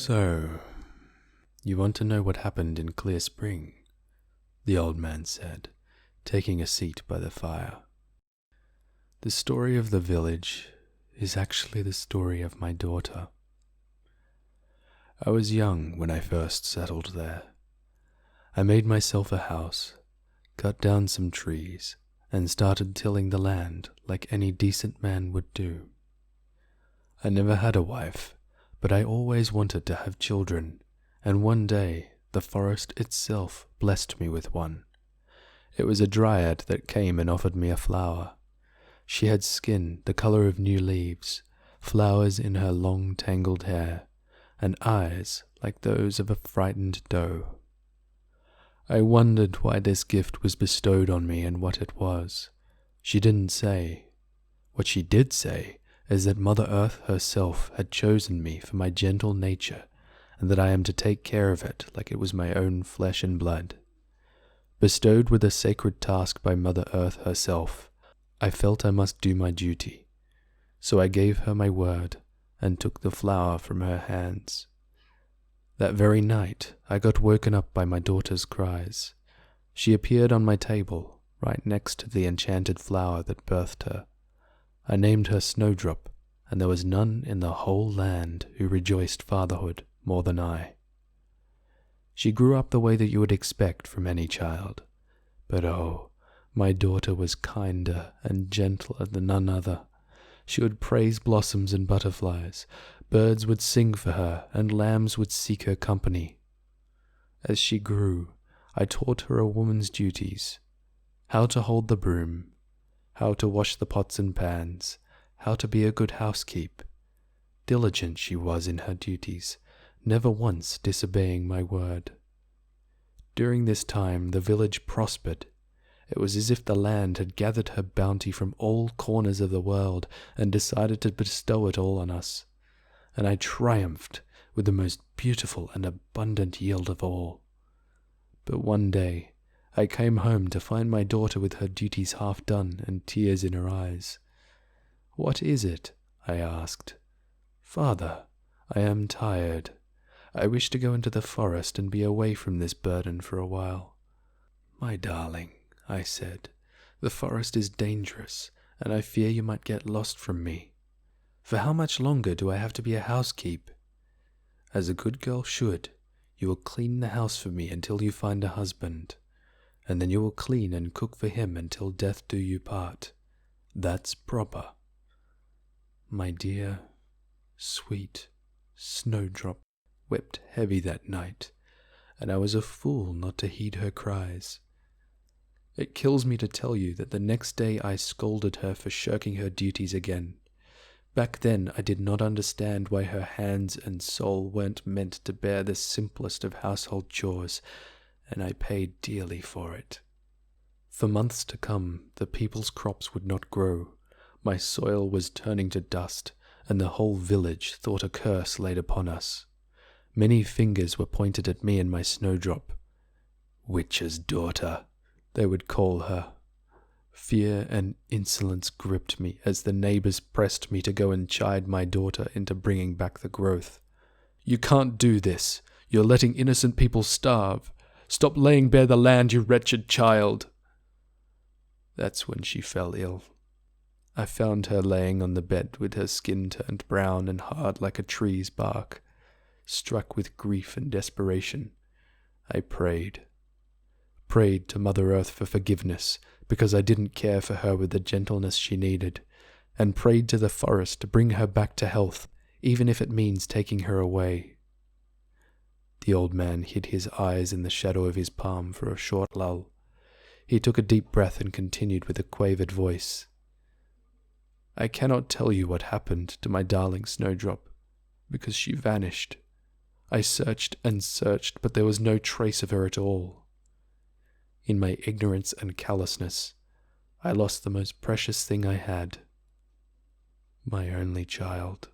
So, you want to know what happened in Clear Spring? The old man said, taking a seat by the fire. The story of the village is actually the story of my daughter. I was young when I first settled there. I made myself a house, cut down some trees, and started tilling the land like any decent man would do. I never had a wife, but I always wanted to have children, and one day the forest itself blessed me with one. It was a dryad that came and offered me a flower. She had skin the color of new leaves, flowers in her long tangled hair, and eyes like those of a frightened doe. I wondered why this gift was bestowed on me and what it was. She didn't say. What she did say is that Mother Earth herself had chosen me for my gentle nature, and that I am to take care of it like it was my own flesh and blood. Bestowed with a sacred task by Mother Earth herself, I felt I must do my duty. So I gave her my word and took the flower from her hands. That very night I got woken up by my daughter's cries. She appeared on my table, right next to the enchanted flower that birthed her. I named her Snowdrop, and there was none in the whole land who rejoiced fatherhood more than I. She grew up the way that you would expect from any child, but oh, my daughter was kinder and gentler than none other. She would praise blossoms and butterflies, birds would sing for her, and lambs would seek her company. As she grew, I taught her a woman's duties: how to hold the broom, how to wash the pots and pans, how to be a good housekeep. Diligent she was in her duties, never once disobeying my word. During this time the village prospered. It was as if the land had gathered her bounty from all corners of the world and decided to bestow it all on us, and I triumphed with the most beautiful and abundant yield of all. But one day I came home to find my daughter with her duties half done and tears in her eyes. "What is it?" I asked. "Father, I am tired. I wish to go into the forest and be away from this burden for a while." "My darling," I said, "the forest is dangerous, and I fear you might get lost from me. For how much longer do I have to be a housekeep? As a good girl should, you will clean the house for me until you find a husband, and then you will clean and cook for him until death do you part. That's proper." My dear, sweet Snowdrop wept heavy that night, and I was a fool not to heed her cries. It kills me to tell you that the next day I scolded her for shirking her duties again. Back then I did not understand why her hands and soul weren't meant to bear the simplest of household chores, and I paid dearly for it. For months to come, the people's crops would not grow. My soil was turning to dust, and the whole village thought a curse laid upon us. Many fingers were pointed at me and my Snowdrop. "Witch's daughter," they would call her. Fear and insolence gripped me as the neighbors pressed me to go and chide my daughter into bringing back the growth. "You can't do this. You're letting innocent people starve. Stop laying bare the land, you wretched child." That's when she fell ill. I found her laying on the bed with her skin turned brown and hard like a tree's bark. Struck with grief and desperation, I prayed to Mother Earth for forgiveness because I didn't care for her with the gentleness she needed, and prayed to the forest to bring her back to health, even if it means taking her away. The old man hid his eyes in the shadow of his palm for a short lull. He took a deep breath and continued with a quavered voice. "I cannot tell you what happened to my darling Snowdrop, because she vanished. I searched and searched, but there was no trace of her at all. In my ignorance and callousness, I lost the most precious thing I had, my only child."